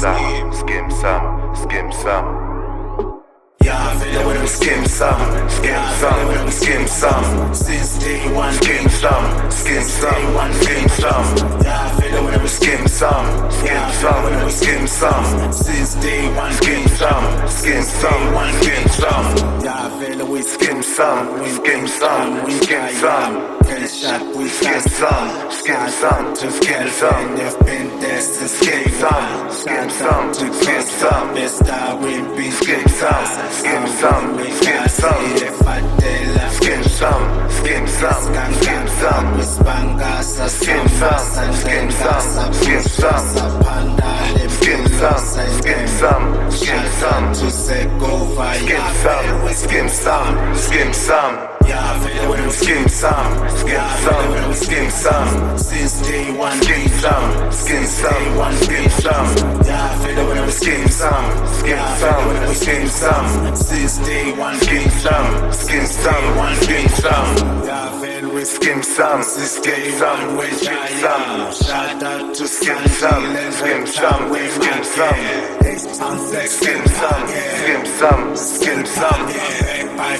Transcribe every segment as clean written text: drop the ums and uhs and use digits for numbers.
some, skim some, skim some. Yeah, Skim some, skim some, skim some. since day one. Skim some, skim some, skim some. Yeah, Skim some, skim some, skim some. since day one. Skim some, skim some, skim some. Yeah, Skim some, skim some, skim some. Headshot, we Skim some, skim some, skim some. Skim some, skim some, skim some. Best I will be Skim some, skim some, skim some. Skim some, skim some, skim some. Skim some, skim some, skim some. Skim some, skim some, skim some. Skim some, skim some, skim some. Skim some, skim some, skim some. Since day one. Skim some, skim some, skim some. Skim some, skim some, skim some. Since day one. Skim some, skim some, skim some. Skim some, Skim skim some, skim some. Shout out to Skim some, skim some, skim some. Skim some, skim some, skim some.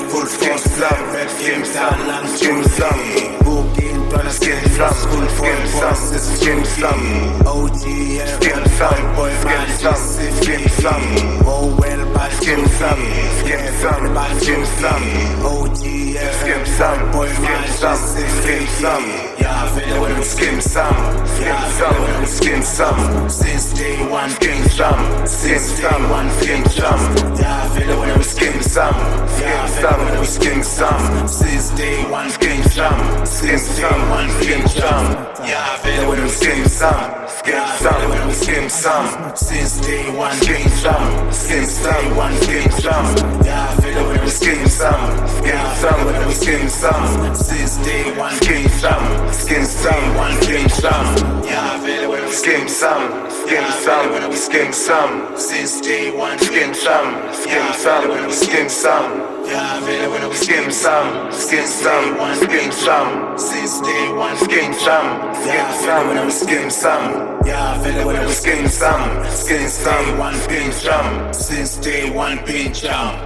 Full Skim some, skim some, skim some. Booking brother, Skim some, skim some, skim some. OG, Skim some, skim some, skim some. oh well, but Skim some, skim some, skim some. OG, Skim some, skim some, skim some. Skim some, skim some, skim some. since day one. Skim some, skim some, skim some. Skim some, skim some, skim some. Since day one. Skim some, skim some, skim some. Skim some, skim some, skim some. Since day one. Skim some, skim some, skim some. Skim some, skim some, skim some. Since day one. Skim some, skim some, skim some. Skim some, skim some, skim some. Since day one. Skim some, skim some, skim some. Skim some, skim some, skim some. Since day one. Skim some, skim some, skim some. Skim some, skim some, skim some. Since day one. Pinch out.